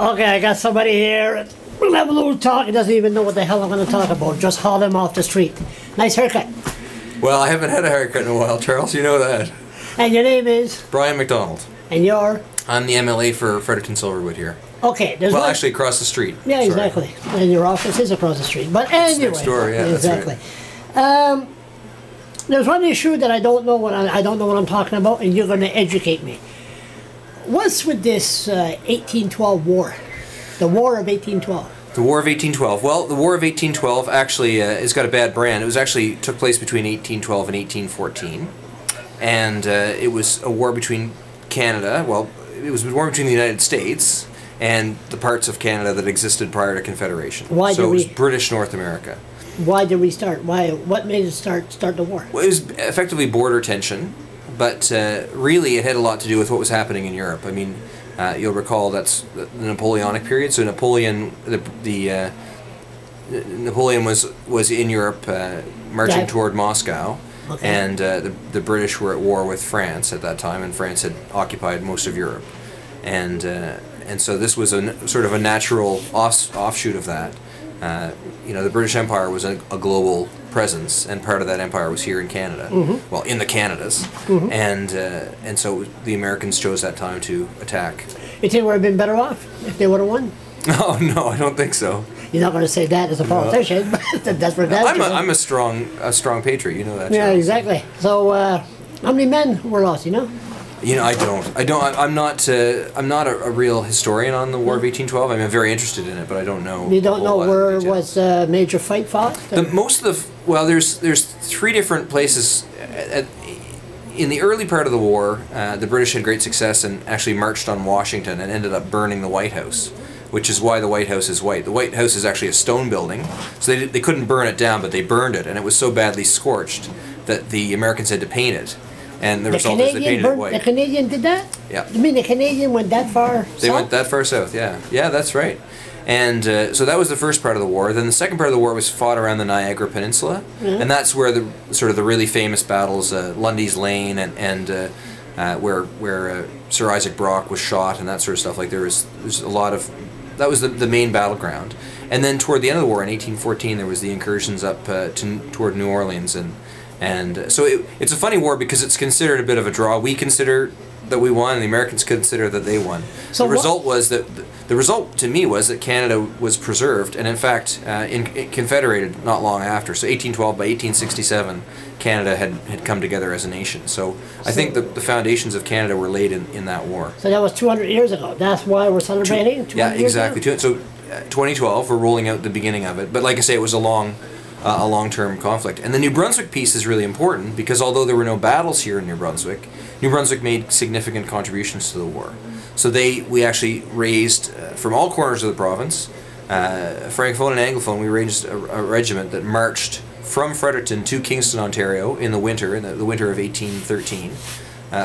Okay, I got somebody here. We'll have a little talk. He doesn't even know what the hell I'm going to talk about. Just haul him off the street. Nice haircut. Well, I haven't had a haircut in a while, Charles. You know that. And your name is? Brian Macdonald. And you're? I'm the MLA for Fredericton-Silverwood here. Okay. Well, actually across the street. Yeah, Sorry. exactly. And your office is across the street. But anyway. It's next door, yeah. Exactly. That's right. There's one issue that I don't know what I'm talking about, and you're going to educate me. What's with this 1812 war? The War of 1812. The War of 1812. Well, the War of 1812 actually has got a bad brand. It was actually took place between 1812 and 1814, and it was a war between Canada. Well, it was a war between the United States and the parts of Canada that existed prior to Confederation. So it was British North America. Why did we start? What made it start the war? Well, it was effectively border tension, but really it had a lot to do with what was happening in Europe. I mean, you'll recall that's the Napoleonic period. So Napoleon, Napoleon was in Europe, marching toward Moscow, okay. And the British were at war with France at that time, and France had occupied most of Europe, and so this was a sort of a natural offshoot of that. You know, the British Empire was a global presence, and part of that empire was here in Canada. Mm-hmm. Well, in the Canadas, mm-hmm. and so the Americans chose that time to attack. You think we would have been better off if they would have won? Oh no, I don't think so. You're not going to say that as a politician, but that's what that's. I'm a strong patriot. You know that. Yeah, exactly. So, how many men were lost? You know. You know, I'm not a real historian on the War of 1812. I'm very interested in it, but I don't know. You don't know where was a major fight fought? There's three different places. In the early part of the war, the British had great success and actually marched on Washington and ended up burning the White House, which is why the White House is white. The White House is actually a stone building, so they couldn't burn it down, but they burned it, and it was so badly scorched that the Americans had to paint it. And the result is they painted it white. The Canadian did that? Yeah. You mean the Canadian went that far south? They went that far south, yeah. Yeah, that's right. And so that was the first part of the war. Then the second part of the war was fought around the Niagara Peninsula, mm-hmm. and that's where the really famous battles, Lundy's Lane and where Sir Isaac Brock was shot and that sort of stuff. Like there's a lot of that was the main battleground. And then toward the end of the war in 1814, there was the incursions up toward New Orleans and so it's a funny war because it's considered a bit of a draw. We consider that we won, and the Americans consider that they won. So the result to me was that Canada was preserved, and in fact, confederated not long after. So 1812, by 1867, Canada had come together as a nation. So I think the foundations of Canada were laid in that war. So that was 200 years ago. That's why we're celebrating. Yeah, exactly. So 2012, we're rolling out the beginning of it. But like I say, it was a long-term conflict. And the New Brunswick piece is really important because although there were no battles here in New Brunswick made significant contributions to the war. So we actually raised, from all corners of the province, Francophone and Anglophone, we raised a regiment that marched from Fredericton to Kingston, Ontario in the winter of 1813,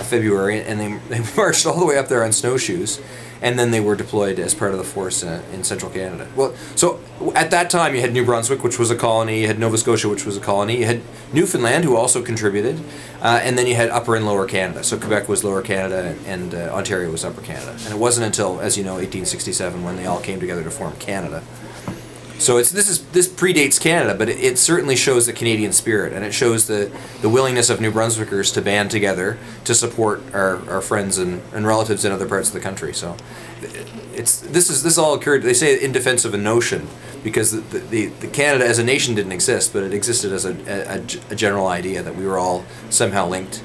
February, and they marched all the way up there on snowshoes. And then they were deployed as part of the force in central Canada. Well, so at that time you had New Brunswick, which was a colony, you had Nova Scotia, which was a colony, you had Newfoundland, who also contributed, and then you had Upper and Lower Canada. So Quebec was Lower Canada and Ontario was Upper Canada. And it wasn't until, as you know, 1867 when they all came together to form Canada. So this predates Canada, but it certainly shows the Canadian spirit, and it shows the willingness of New Brunswickers to band together to support our friends and relatives in other parts of the country. So this all occurred, they say, in defense of a notion, because the Canada as a nation didn't exist, but it existed as a general idea that we were all somehow linked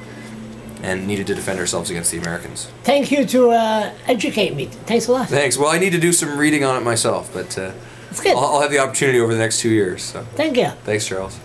and needed to defend ourselves against the Americans. Thank you to educate me. Thanks a lot. Thanks. Well, I need to do some reading on it myself, but I'll have the opportunity over the next 2 years. So. Thank you. Thanks, Charles.